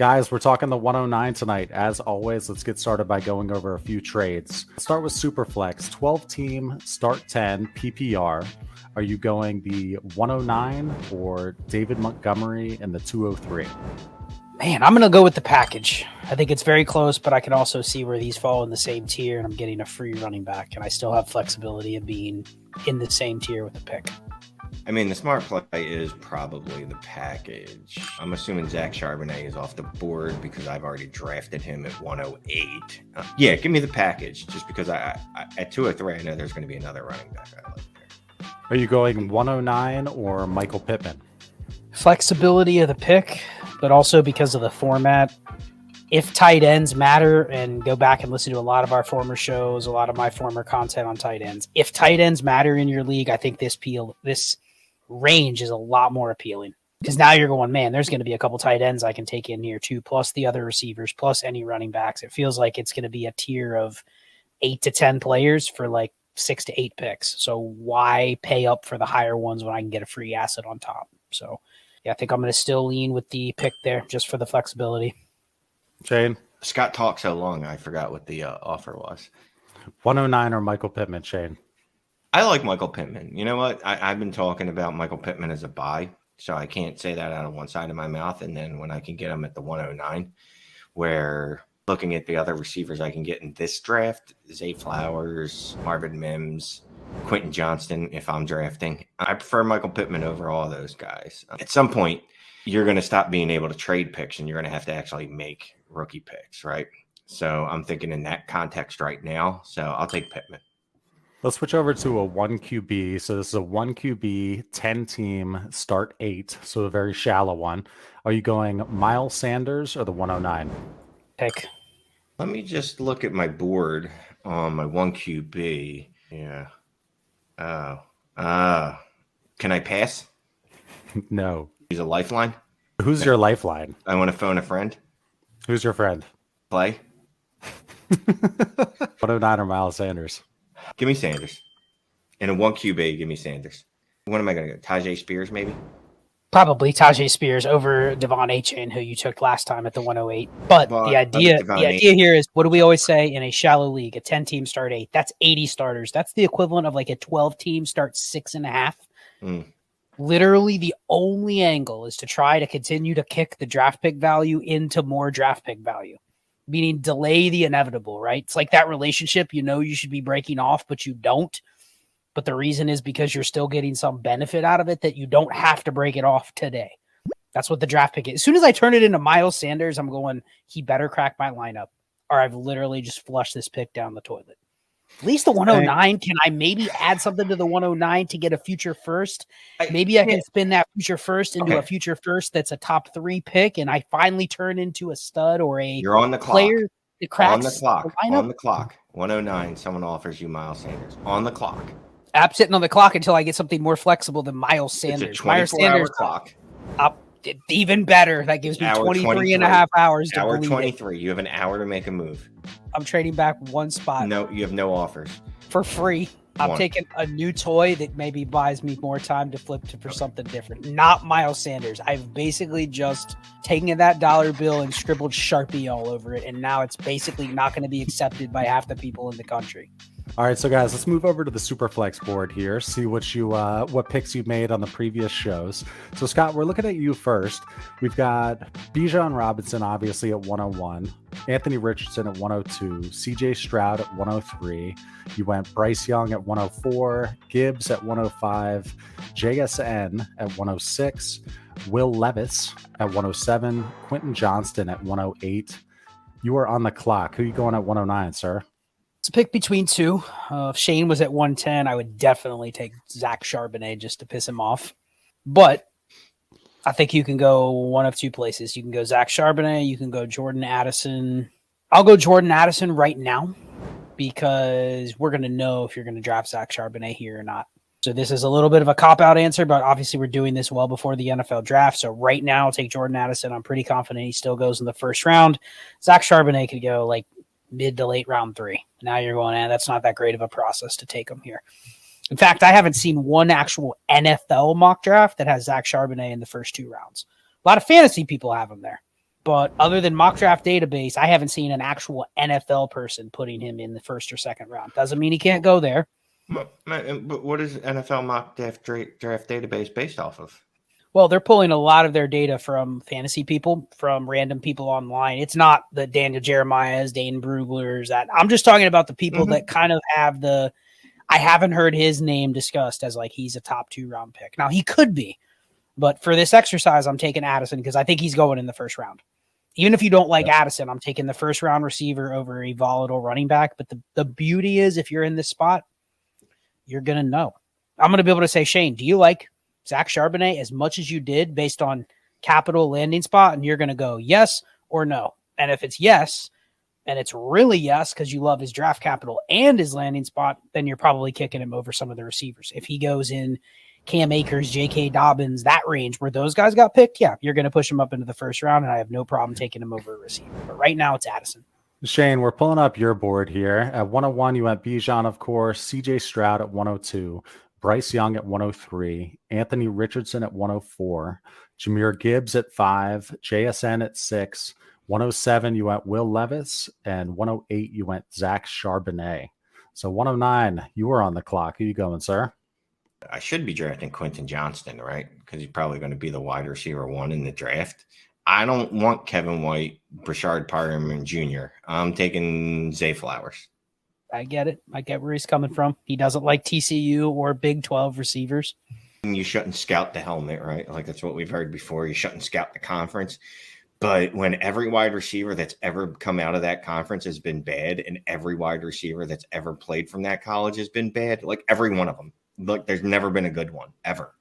Guys, we're talking the 109 tonight. As always, let's get started by going over a few trades. Let's start with Superflex, 12-team, start 10, PPR. Are you going the 109 or David Montgomery and the 203? Man, I'm going to go with the package. I think it's very close, but I can also see where these fall in the same tier, and I'm getting a free running back, and I still have flexibility of being in the same tier with the pick. I mean, the smart play is probably the package. I'm assuming Zach Charbonnet is off the board because I've already drafted him at 108. Yeah, give me the package just because I at 203, I know there's going to be another running back I like there. Are you going 109 or Michael Pittman? Flexibility of the pick, but also because of the format. If tight ends matter, and go back and listen to a lot of our former shows, a lot of my former content on tight ends. If tight ends matter in your league, I think this range is a lot more appealing because now you're going, man, there's going to be a couple tight ends I can take in here too, plus the other receivers, plus any running backs. It feels like it's going to be a tier of 8 to 10 players for like 6 to 8 picks. So why pay up for the higher ones when I can get a free asset on top? So yeah, I think I'm going to still lean with the pick there just for the flexibility. Shane? Scott talked so long, I forgot what the offer was. 109 or Michael Pittman, Shane? I like Michael Pittman. You know what? I've been talking about Michael Pittman as a buy, so I can't say that out of one side of my mouth. And then when I can get him at the 109, where looking at the other receivers I can get in this draft, Zay Flowers, Marvin Mims, Quentin Johnston, if I'm drafting, I prefer Michael Pittman over all those guys. At some point, you're going to stop being able to trade picks, and you're going to have to actually make rookie picks, right? So I'm thinking in that context right now. So I'll take Pittman. Let's switch over to a 1QB. So this is a 1QB, 10-team, start 8. So a very shallow one. Are you going Miles Sanders or the 109? Pick. Let me just look at my board on my 1QB. Yeah. Can I pass? No. Use a lifeline? Who's your lifeline? I want to phone a friend. Who's your friend? Play? 109 or Miles Sanders? Give me Sanders. In a 1QB, give me Sanders. What am I going to go? Tajay Spears, maybe? Probably Tajay Spears over Devon Achane, who you took last time at the 108. But the idea here is, what do we always say in a shallow league? A 10-team start 8. That's 80 starters. That's the equivalent of like a 12-team start 6.5. Literally, the only angle is to try to continue to kick the draft pick value into more draft pick value, meaning delay the inevitable, right? It's like that relationship you should be breaking off, but you don't. But the reason is because you're still getting some benefit out of it that you don't have to break it off today. That's what the draft pick is. As soon as I turn it into Miles Sanders, I'm going, he better crack my lineup, or I've literally just flushed this pick down the toilet. At least the 109, can I maybe add something to the 109 to get a future first? Maybe I can spin that future first into a future first that's a top 3 pick, and I finally turn into a stud or a You're on the player that cracks on the clock. On the clock. 109, someone offers you Miles Sanders. On the clock. I'm sitting on the clock until I get something more flexible than Miles Sanders. It's a 24-hour clock. Even better. That gives me 23 and a half hours to Hour 23. You have an hour to make a move. I'm trading back one spot. No, you have no offers. For free. I'm taking a new toy that maybe buys me more time to flip for something different. Not Miles Sanders. I've basically just taken that dollar bill and scribbled Sharpie all over it, and now it's basically not going to be accepted by half the people in the country. All right, so guys, let's move over to the Superflex board here, see what picks you made on the previous shows. So, Scott, we're looking at you first. We've got Bijan Robinson, obviously, at 101, Anthony Richardson at 102, CJ Stroud at 103. You went Bryce Young at 104, Gibbs at 105, JSN at 106, Will Levis at 107, Quentin Johnston at 108. You are on the clock. Who are you going at 109, sir? It's a pick between two. If Shane was at 110, I would definitely take Zach Charbonnet just to piss him off. But I think you can go one of two places. You can go Zach Charbonnet. You can go Jordan Addison. I'll go Jordan Addison right now because we're going to know if you're going to draft Zach Charbonnet here or not. So this is a little bit of a cop-out answer, but obviously we're doing this well before the NFL draft. So right now, I'll take Jordan Addison. I'm pretty confident he still goes in the first round. Zach Charbonnet could go like mid to late round 3. Now you're going, that's not that great of a process to take him here. In fact, I haven't seen one actual NFL mock draft that has Zach Charbonnet in the first 2 rounds. A lot of fantasy people have him there, but other than mock draft database, I haven't seen an actual NFL person putting him in the first or second round. Doesn't mean he can't go there. But what is NFL mock draft database based off of? Well, they're pulling a lot of their data from fantasy people, from random people online. It's not the Daniel Jeremiah's, Dane Brugler's. That I'm just talking about the people that kind of have the. I haven't heard his name discussed as like he's a top 2 round pick. Now he could be, but for this exercise, I'm taking Addison because I think he's going in the first round. Even if you don't like Addison, I'm taking the first round receiver over a volatile running back. But the beauty is, if you're in this spot, you're going to know. I'm going to be able to say, Shane, do you like Zach Charbonnet as much as you did based on capital landing spot? And you're going to go yes or no. And if it's yes, and it's really yes because you love his draft capital and his landing spot, then you're probably kicking him over some of the receivers. If he goes in Cam Akers, J.K. Dobbins, that range where those guys got picked, yeah, you're going to push him up into the first round, and I have no problem taking him over a receiver. But right now it's Addison. Shane, we're pulling up your board here. At 101, you went Bijan, of course, CJ Stroud at 102, Bryce Young at 103, Anthony Richardson at 104, Jahmyr Gibbs at 5, JSN at 6, 107, you went Will Levis, and 108, you went Zach Charbonnet. So 109, you were on the clock. Who you going, sir? I should be drafting Quentin Johnston, right? Because he's probably going to be the wide receiver 1 in the draft. I don't want Kevin White, Brashard Perriman Jr. I'm taking Zay Flowers. I get it. I get where he's coming from. He doesn't like TCU or Big 12 receivers. You shouldn't scout the helmet, right? Like that's what we've heard before. You shouldn't scout the conference. But when every wide receiver that's ever come out of that conference has been bad, and every wide receiver that's ever played from that college has been bad, like every one of them, like there's never been a good one ever.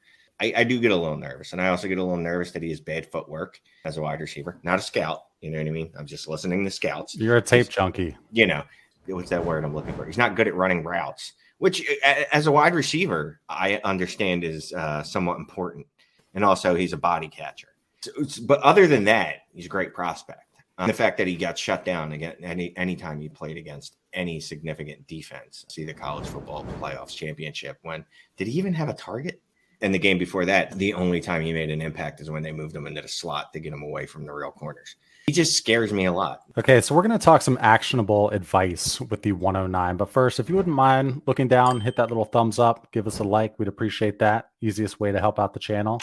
I do get a little nervous, and I also get a little nervous that he has bad footwork as a wide receiver, not a scout. You know what I mean? I'm just listening to scouts. You're a tape junkie. You know, what's that word I'm looking for? He's not good at running routes, which as a wide receiver, I understand is somewhat important. And also he's a body catcher. But other than that, he's a great prospect. The fact that he got shut down again anytime he played against any significant defense. See the college football playoffs championship. When did he even have a target? And the game before that, the only time he made an impact is when they moved him into the slot to get him away from the real corners. He just scares me a lot. Okay, so we're going to talk some actionable advice with the 109. But first, if you wouldn't mind looking down, hit that little thumbs up, give us a like. We'd appreciate that. Easiest way to help out the channel.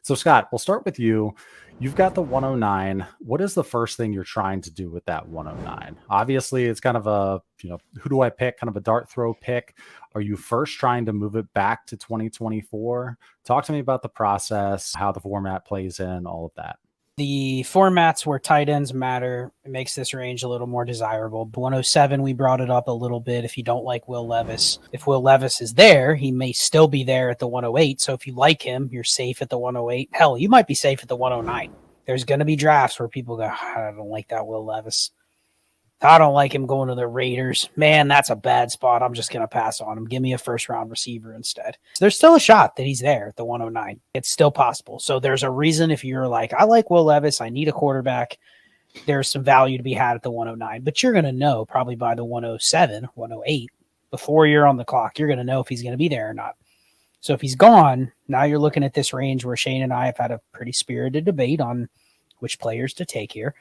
So, Scott, we'll start with you. You've got the 109. What is the first thing you're trying to do with that 109? Obviously, it's kind of a, who do I pick? Kind of a dart throw pick. Are you first trying to move it back to 2024? Talk to me about the process, how the format plays in, all of that. The formats where tight ends matter, it makes this range a little more desirable. 107, we brought it up a little bit. If you don't like Will Levis, if Will Levis is there, he may still be there at the 108. So if you like him, you're safe at the 108. Hell, you might be safe at the 109. There's going to be drafts where people go, I don't like that Will Levis. I don't like him going to the Raiders. Man, that's a bad spot. I'm just going to pass on him. Give me a first-round receiver instead. There's still a shot that he's there at the 109. It's still possible. So there's a reason if you're like, I like Will Levis, I need a quarterback, there's some value to be had at the 109. But you're going to know probably by the 107, 108, before you're on the clock, you're going to know if he's going to be there or not. So if he's gone, now you're looking at this range where Shane and I have had a pretty spirited debate on which players to take here.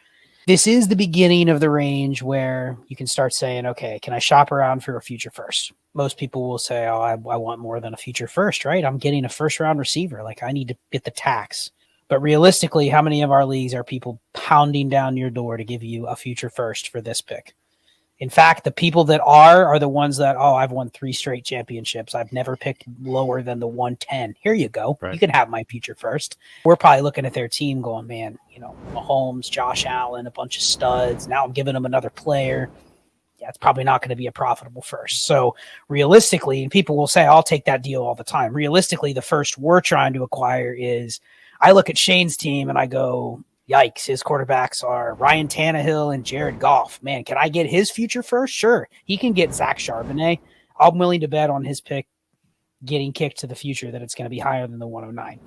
This is the beginning of the range where you can start saying, okay, can I shop around for a future first? Most people will say, oh, I want more than a future first, right? I'm getting a first-round receiver. Like, I need to get the tax. But realistically, how many of our leagues are people pounding down your door to give you a future first for this pick? In fact, the people that are the ones that, I've won 3 straight championships. I've never picked lower than the 110. Here you go. Right. You can have my future first. We're probably looking at their team going, man, Mahomes, Josh Allen, a bunch of studs. Now I'm giving them another player. Yeah, it's probably not going to be a profitable first. So realistically, and people will say, I'll take that deal all the time. Realistically, the first we're trying to acquire is, I look at Shane's team and I go, yikes, his quarterbacks are Ryan Tannehill and Jared Goff. Man, can I get his future first? Sure. He can get Zach Charbonnet. I'm willing to bet on his pick getting kicked to the future that it's going to be higher than the 109.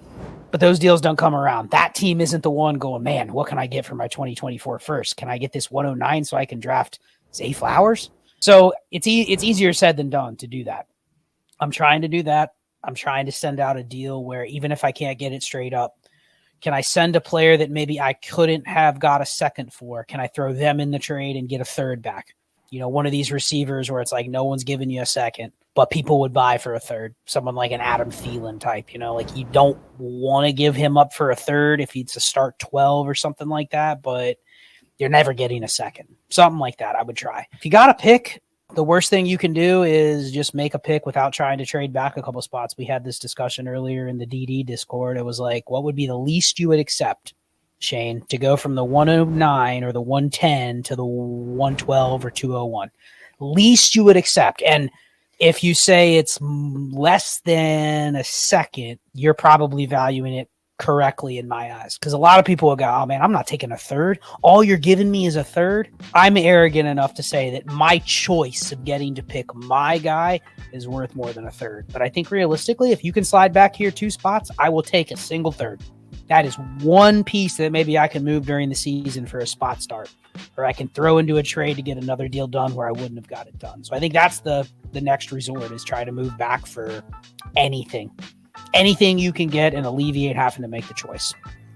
But those deals don't come around. That team isn't the one going, man, what can I get for my 2024 first? Can I get this 109 so I can draft Zay Flowers? So it's easier said than done to do that. I'm trying to do that. I'm trying to send out a deal where even if I can't get it straight up, Can I send a player that maybe I couldn't have got a second for? Can I throw them in the trade and get a third back? One of these receivers where it's like no one's giving you a second, but people would buy for a third. Someone like an Adam Thielen type, like you don't want to give him up for a third if he's a start 12 or something like that, but you're never getting a second. Something like that I would try. If you got a pick, the worst thing you can do is just make a pick without trying to trade back a couple spots. We had this discussion earlier in the DD Discord. It was like, what would be the least you would accept, Shane, to go from the 109 or the 110 to the 112 or 201? Least you would accept. And if you say it's less than a second, you're probably valuing it correctly in my eyes, because a lot of people will go, oh man, I'm not taking a third. All you're giving me is a third. I'm arrogant enough to say that my choice of getting to pick my guy is worth more than a third. But I think realistically, if you can slide back here 2 spots, I will take a single third. That is one piece that maybe I can move during the season for a spot start, or I can throw into a trade to get another deal done where I wouldn't have got it done. So I think that's the next resort, is try to move back for anything you can get and alleviate having to make the choice.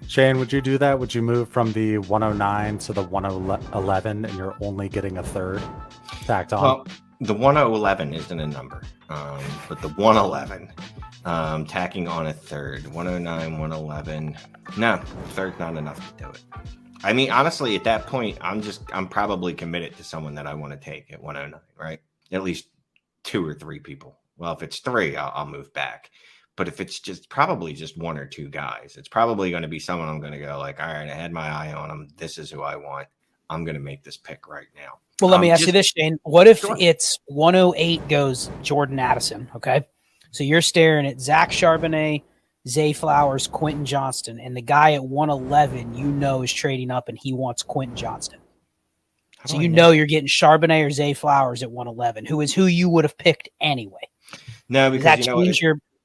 Shane, would you do that? Would you move from the 109 to the 111 and you're only getting a third tacked on? Well, the 1011 isn't a number, but the 111, tacking on a third, 109, 111. No, third's not enough to do it. I mean, honestly, at that point, I'm probably committed to someone that I want to take at 109, right? At least 2 or 3 people. Well, if it's 3, I'll move back. But if it's probably just 1 or 2 guys, it's probably going to be someone I'm going to go like, all right, I had my eye on him. This is who I want. I'm going to make this pick right now. Well, let me ask you this, Shane. What if it's 108 goes Jordan Addison, okay? So you're staring at Zach Charbonnet, Zay Flowers, Quentin Johnston, and the guy at 111 is trading up and he wants Quentin Johnston. So you're getting Charbonnet or Zay Flowers at 111, who you would have picked anyway. No, because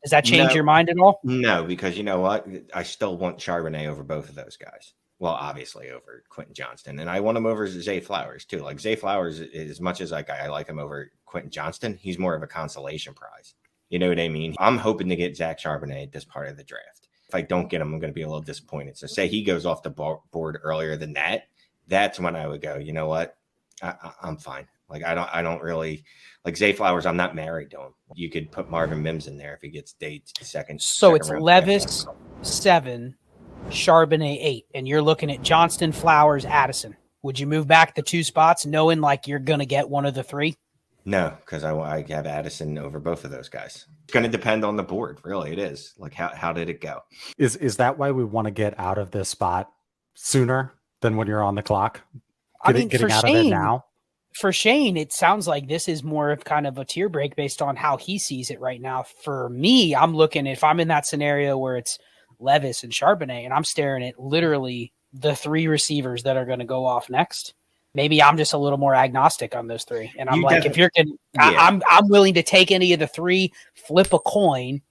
does that change your mind at all? No, because you know what? I still want Charbonnet over both of those guys. Well, obviously over Quentin Johnston. And I want him over Zay Flowers, too. Like, Zay Flowers, as much as I like him over Quentin Johnston, he's more of a consolation prize. You know what I mean? I'm hoping to get Zach Charbonnet at this part of the draft. If I don't get him, I'm going to be a little disappointed. So say he goes off the board earlier than that, that's when I would go, you know what? I'm fine. Like, I don't really like Zay Flowers. I'm not married to him. You could put Marvin Mims in there if he gets second. So it's Levis 7, Charbonnet 8, and you're looking at Johnston, Flowers, Addison. Would you move back the 2 spots knowing like you're going to get one of the 3? No, because I have Addison over both of those guys. It's going to depend on the board. Really, it is. Like, how did it go? Is that why we want to get out of this spot sooner than when you're on the clock? Getting out of it now? For Shane, it sounds like this is more of kind of a tier break based on how he sees it right now. For me, I'm looking, if I'm in that scenario where it's Levis and Charbonnet and I'm staring at literally the 3 receivers that are going to go off next, maybe I'm just a little more agnostic on those 3. And I'm if you're going I'm willing to take any of the 3, flip a coin,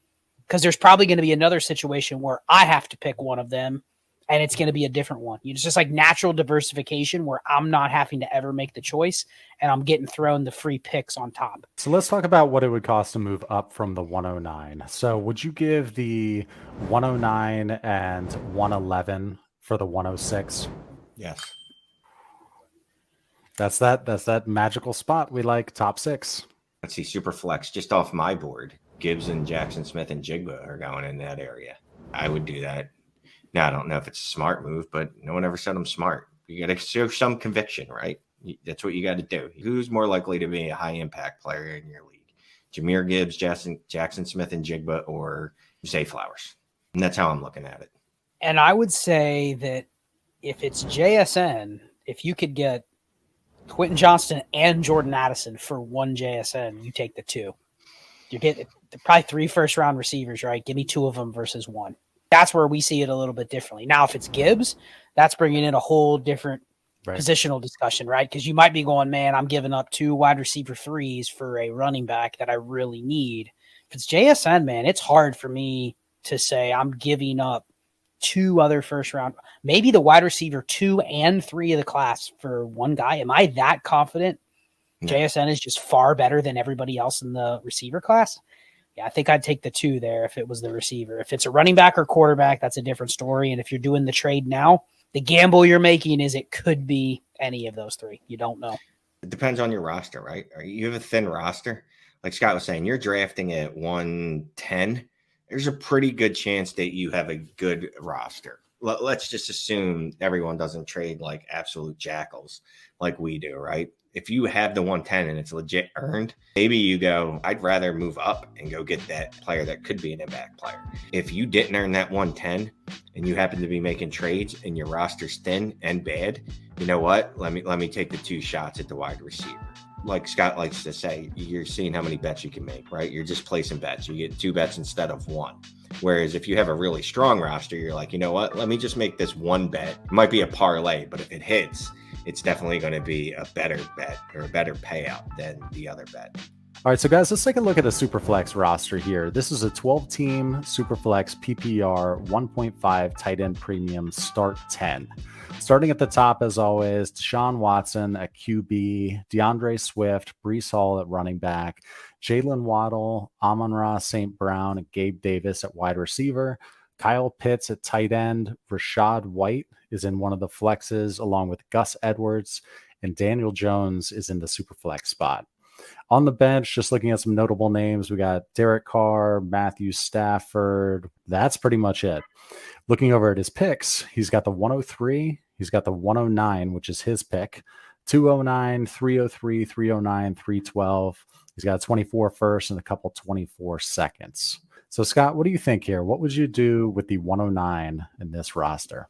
because there's probably going to be another situation where I have to pick one of them. And it's going to be a different one. It's just like natural diversification where I'm not having to ever make the choice and I'm getting thrown the free picks on top. So let's talk about what it would cost to move up from the 109. So would you give the 109 and 111 for the 106? Yes. That's that magical spot we like, top 6. Let's see, Superflex just off my board. Gibbs and Jaxon Smith-Njigba are going in that area. I would do that. Now, I don't know if it's a smart move, but no one ever said I'm smart. You got to show some conviction, right? That's what you got to do. Who's more likely to be a high-impact player in your league? Jahmyr Gibbs, Jaxon Smith-Njigba, or Zay Flowers? And that's how I'm looking at it. And I would say that if it's JSN, if you could get Quentin Johnston and Jordan Addison for 1 JSN, you take the 2. You get probably 3 first-round receivers, right? Give me 2 of them versus 1. That's where we see it a little bit differently. Now, if it's Gibbs, that's bringing in a whole different positional discussion, right? Because you might be going, man, I'm giving up 2 wide receiver 3s for a running back that I really need. If it's JSN, man, it's hard for me to say I'm giving up 2 other first round, maybe the wide receiver 2 and 3 of the class for 1 guy. Am I that confident? JSN is just far better than everybody else in the receiver class. Yeah, I think I'd take the 2 there if it was the receiver. If it's a running back or quarterback, that's a different story. And if you're doing the trade now, the gamble you're making is it could be any of those 3. You don't know. It depends on your roster, right? You have a thin roster. Like Scott was saying, you're drafting at 110. There's a pretty good chance that you have a good roster. Let's just assume everyone doesn't trade like absolute jackals like we do, right? If you have the 110 and it's legit earned, maybe you go, I'd rather move up and go get that player that could be an impact player. If you didn't earn that 110 and you happen to be making trades and your roster's thin and bad, you know what? Let me take the 2 shots at the wide receiver. Like Scott likes to say, you're seeing how many bets you can make, right? You're just placing bets. You get 2 bets instead of 1. Whereas if you have a really strong roster, you're like, you know what? Let me just make this 1 bet. It might be a parlay, but if it hits, it's definitely going to be a better bet or a better payout than the other bet. All right, so guys, let's take a look at a Superflex roster here. This is a 12-team Superflex PPR 1.5 tight end premium start 10. Starting at the top, as always, Deshaun Watson at QB, DeAndre Swift, Breece Hall at running back, Jalen Waddle, Amon-Ra St. Brown, and Gabe Davis at wide receiver, Kyle Pitts at tight end, Rashad White is in one of the flexes along with Gus Edwards, and Daniel Jones is in the Superflex spot. On the bench, just looking at some notable names, we got Derek Carr, Matthew Stafford. That's pretty much it. Looking over at his picks, he's got the 103, he's got the 109, which is his pick, 209, 303, 309, 312. He's got a 24 first and a couple 24 seconds. So, Scott, what do you think here? What would you do with the 109 in this roster?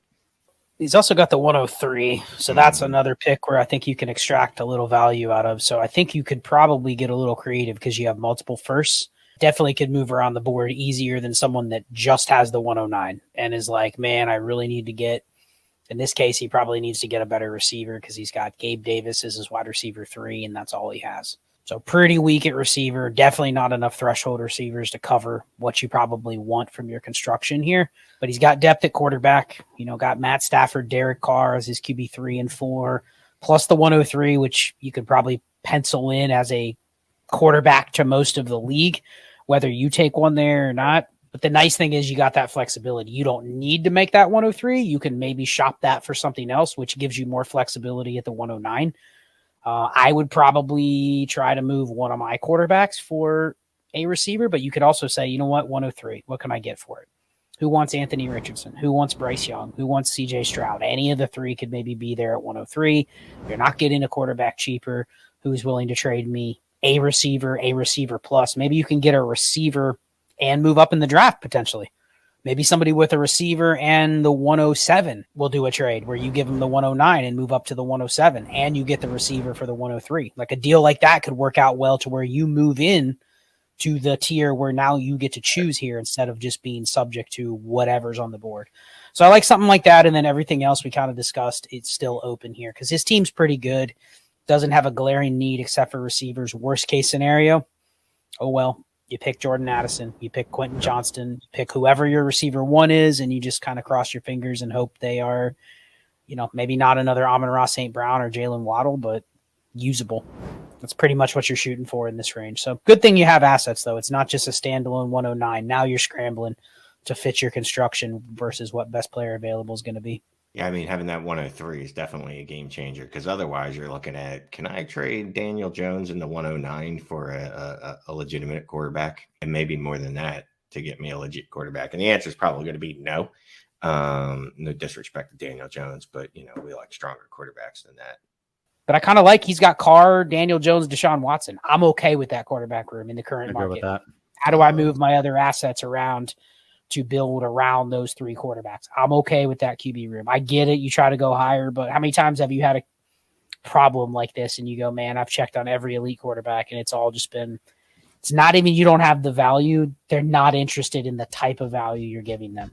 He's also got the 103, so that's another pick where I think you can extract a little value out of. So I think you could probably get a little creative because you have multiple firsts. Definitely could move around the board easier than someone that just has the 109 and is like, man, I really need to get, in this case, he probably needs to get a better receiver because he's got Gabe Davis as his wide receiver 3, and that's all he has. So pretty weak at receiver, definitely not enough threshold receivers to cover what you probably want from your construction here. But he's got depth at quarterback, got Matt Stafford, Derek Carr as his QB 3 and 4, plus the 103, which you could probably pencil in as a quarterback to most of the league, whether you take one there or not. But the nice thing is you got that flexibility. You don't need to make that 103. You can maybe shop that for something else, which gives you more flexibility at the 109. I would probably try to move one of my quarterbacks for a receiver, but you could also say, you know what, 103, what can I get for it? Who wants Anthony Richardson? Who wants Bryce Young? Who wants CJ Stroud? Any of the 3 could maybe be there at 103. You're not getting a quarterback cheaper. Who's willing to trade me a receiver plus? Maybe you can get a receiver and move up in the draft potentially. Maybe somebody with a receiver and the 107 will do a trade where you give them the 109 and move up to the 107 and you get the receiver for the 103. Like a deal like that could work out well to where you move in to the tier where now you get to choose here instead of just being subject to whatever's on the board. So I like something like that. And then everything else we kind of discussed, it's still open here because his team's pretty good. Doesn't have a glaring need except for receivers. Worst case scenario, oh well. You pick Jordan Addison, you pick Quentin Johnston, you pick whoever your receiver 1 is, and you just kind of cross your fingers and hope they are, maybe not another Amon-Ra St. Brown or Jalen Waddle, but usable. That's pretty much what you're shooting for in this range. So good thing you have assets, though. It's not just a standalone 109. Now you're scrambling to fit your construction versus what best player available is going to be. Yeah, I mean, having that 103 is definitely a game changer because otherwise you're looking at, can I trade Daniel Jones in the 109 for a legitimate quarterback and maybe more than that to get me a legit quarterback? And the answer is probably going to be no. No disrespect to Daniel Jones, but, we like stronger quarterbacks than that. But I kind of like he's got Carr, Daniel Jones, Deshaun Watson. I'm okay with that quarterback room in the current market. With that. How do I move my other assets around to build around those 3 quarterbacks? I'm okay with that QB room. I get it. You try to go higher, but how many times have you had a problem like this and you go, man, I've checked on every elite quarterback and it's all just been, it's not even, you don't have the value. They're not interested in the type of value you're giving them.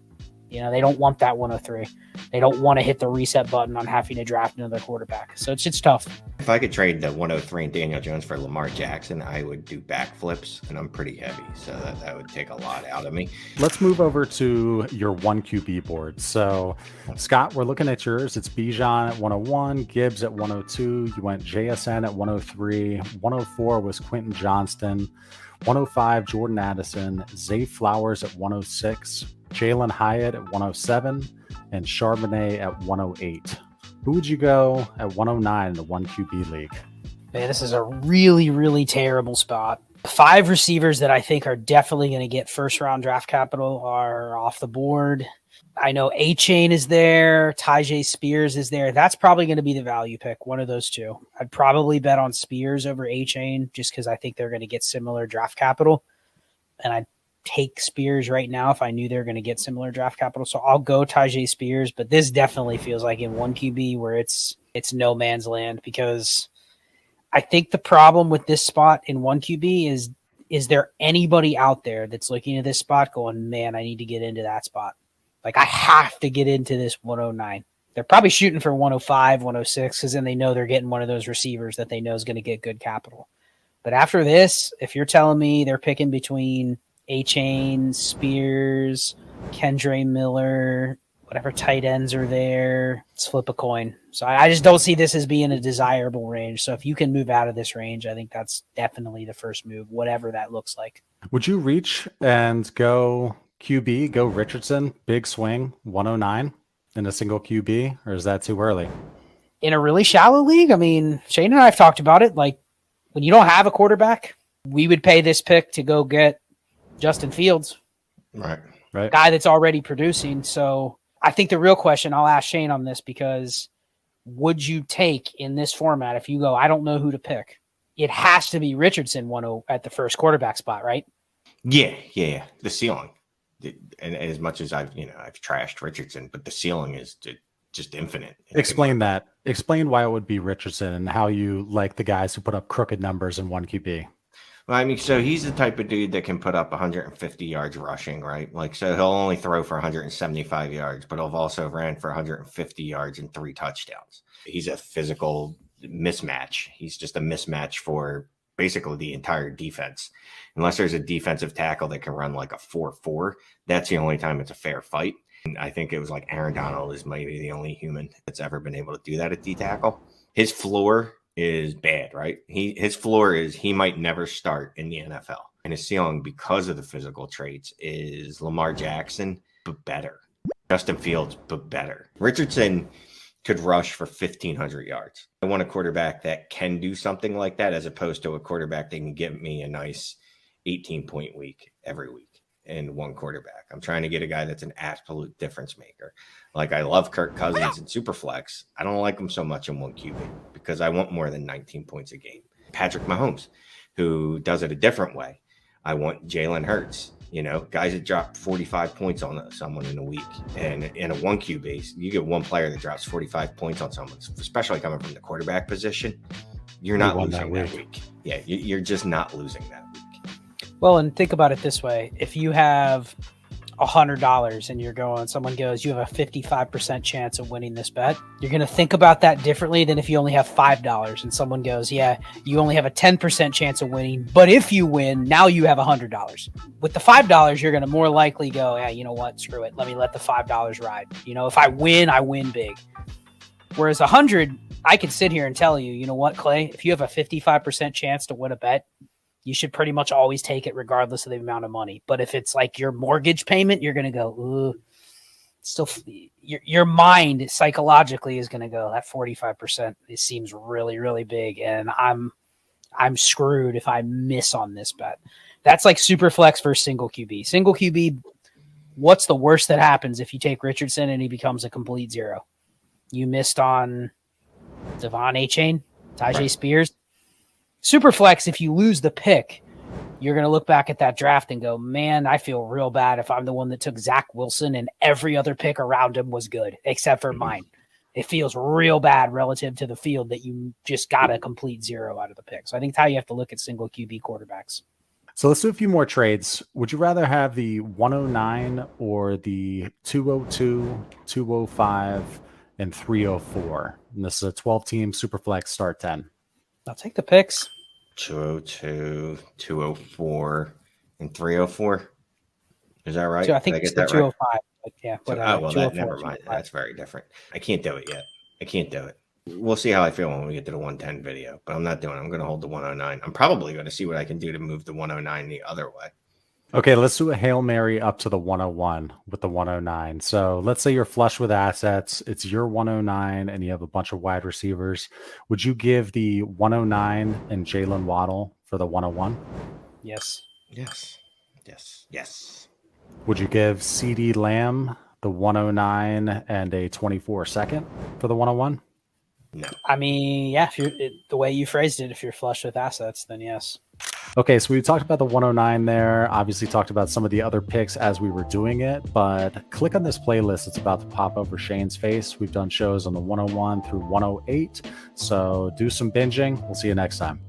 They don't want that 103. They don't want to hit the reset button on having to draft another quarterback. So it's tough. If I could trade the 103 and Daniel Jones for Lamar Jackson, I would do backflips, and I'm pretty heavy, so that would take a lot out of me. Let's move over to your 1 QB board. So, Scott, we're looking at yours. It's Bijan at 101, Gibbs at 102. You went JSN at 103. 104 was Quentin Johnston. 105, Jordan Addison. Zay Flowers at 106. Jalen Hyatt at 107. And Charbonnet at 108. Who would you go at 109 in the 1 QB league? Man, this is a really, really terrible spot. 5 receivers that I think are definitely going to get first-round draft capital are off the board. I know A-Chain is there. Tyjae Spears is there. That's probably going to be the value pick, one of those two. I'd probably bet on Spears over A-Chain just because I think they're going to get similar draft capital. And I'd take Spears right now if I knew they're going to get similar draft capital. So I'll go Tyjae Spears, but this definitely feels like in 1 QB where it's no man's land, because I think the problem with this spot in 1 QB is there anybody out there that's looking at this spot going, man, I need to get into that spot. Like, I have to get into this 109. They're probably shooting for 105, 106, because then they know they're getting one of those receivers that they know is going to get good capital. But after this, if you're telling me they're picking between A-Chain, Spears, Kendre Miller, whatever tight ends are there, let's flip a coin. So I just don't see this as being a desirable range. So if you can move out of this range, I think that's definitely the first move, whatever that looks like. Would you reach and go QB, go Richardson, big swing, 109 in a single QB, or is that too early? In a really shallow league, I mean, Shane and I have talked about it. Like, when you don't have a quarterback, we would pay this pick to go get Justin Fields, right? Guy that's already producing. So I think the real question, I'll ask Shane on this, because would you take in this format, if you go, I don't know who to pick, it has to be Richardson at the first quarterback spot, right? Yeah. The ceiling, and as much as I've trashed Richardson, but the ceiling is just infinite. Explain that. Explain why it would be Richardson and how you like the guys who put up crooked numbers in 1 QB. Well, I mean, so he's the type of dude that can put up 150 yards rushing, right? Like, so he'll only throw for 175 yards, but he'll also ran for 150 yards and 3 touchdowns. He's a physical mismatch. He's just a mismatch for basically the entire defense. Unless there's a defensive tackle that can run like a 4.4, that's the only time it's a fair fight. And I think it was like Aaron Donald is maybe the only human that's ever been able to do that at D-tackle. His floor is bad, right? His floor is he might never start in the NFL. And his ceiling, because of the physical traits, is Lamar Jackson, but better. Justin Fields, but better. Richardson could rush for 1,500 yards. I want a quarterback that can do something like that, as opposed to a quarterback that can give me a nice 18-point week every week in one quarterback. I'm trying to get a guy that's an absolute difference maker. Like, I love Kirk Cousins in Superflex. I don't like him so much in 1 QB because I want more than 19 points a game. Patrick Mahomes, who does it a different way. I want Jalen Hurts, guys that drop 45 points on someone in a week. And in a 1 QB, you get one player that drops 45 points on someone, especially coming from the quarterback position. You're not losing that week. Yeah, you're just not losing that week. Well, and think about it this way. If you have $100 and someone goes, you have a 55% chance of winning this bet, you're going to think about that differently than if you only have $5 and someone goes, yeah, you only have a 10% chance of winning, but if you win, now you have $100. With the $5, you're going to more likely go, yeah, you know what, screw it. Let me let the $5 ride. If I win big. Whereas 100, I could sit here and tell you, you know what, Clay, if you have a 55% chance to win a bet, you should pretty much always take it regardless of the amount of money. But if it's like your mortgage payment, you're going to go, ooh, still your mind psychologically is going to go, that 45%, it seems really, really big. And I'm screwed if I miss on this bet. That's like Superflex versus single QB. Single QB, what's the worst that happens if you take Richardson and he becomes a complete zero? You missed on Devon A-Chain, Tyjae Spears. Superflex, if you lose the pick, you're going to look back at that draft and go, man, I feel real bad if I'm the one that took Zach Wilson and every other pick around him was good, except for mine. It feels real bad relative to the field that you just got a complete zero out of the pick. So I think it's how you have to look at single QB quarterbacks. So let's do a few more trades. Would you rather have the 109 or the 202, 205, and 304? And this is a 12-team Superflex start 10. I'll take the picks. 202, 204, and 304. Is that right? So I think it's the 205. Right? But yeah. But, never mind. That's very different. I can't do it yet. I can't do it. We'll see how I feel when we get to the 110 video, but I'm not doing it. I'm going to hold the 109. I'm probably going to see what I can do to move the 109 the other way. Okay, let's do a Hail Mary up to the 101 with the 109. So let's say you're flush with assets. It's your 109 and you have a bunch of wide receivers. Would you give the 109 and Jalen Waddle for the 101? Yes. Would you give CeeDee Lamb the 109 and a 24 second for the 101? No. I mean, yeah, the way you phrased it, if you're flush with assets, then yes. Okay, so we talked about the 109 there, obviously talked about some of the other picks as we were doing it, but click on this playlist. It's about to pop over Shane's face. We've done shows on the 101 through 108, so do some binging. We'll see you next time.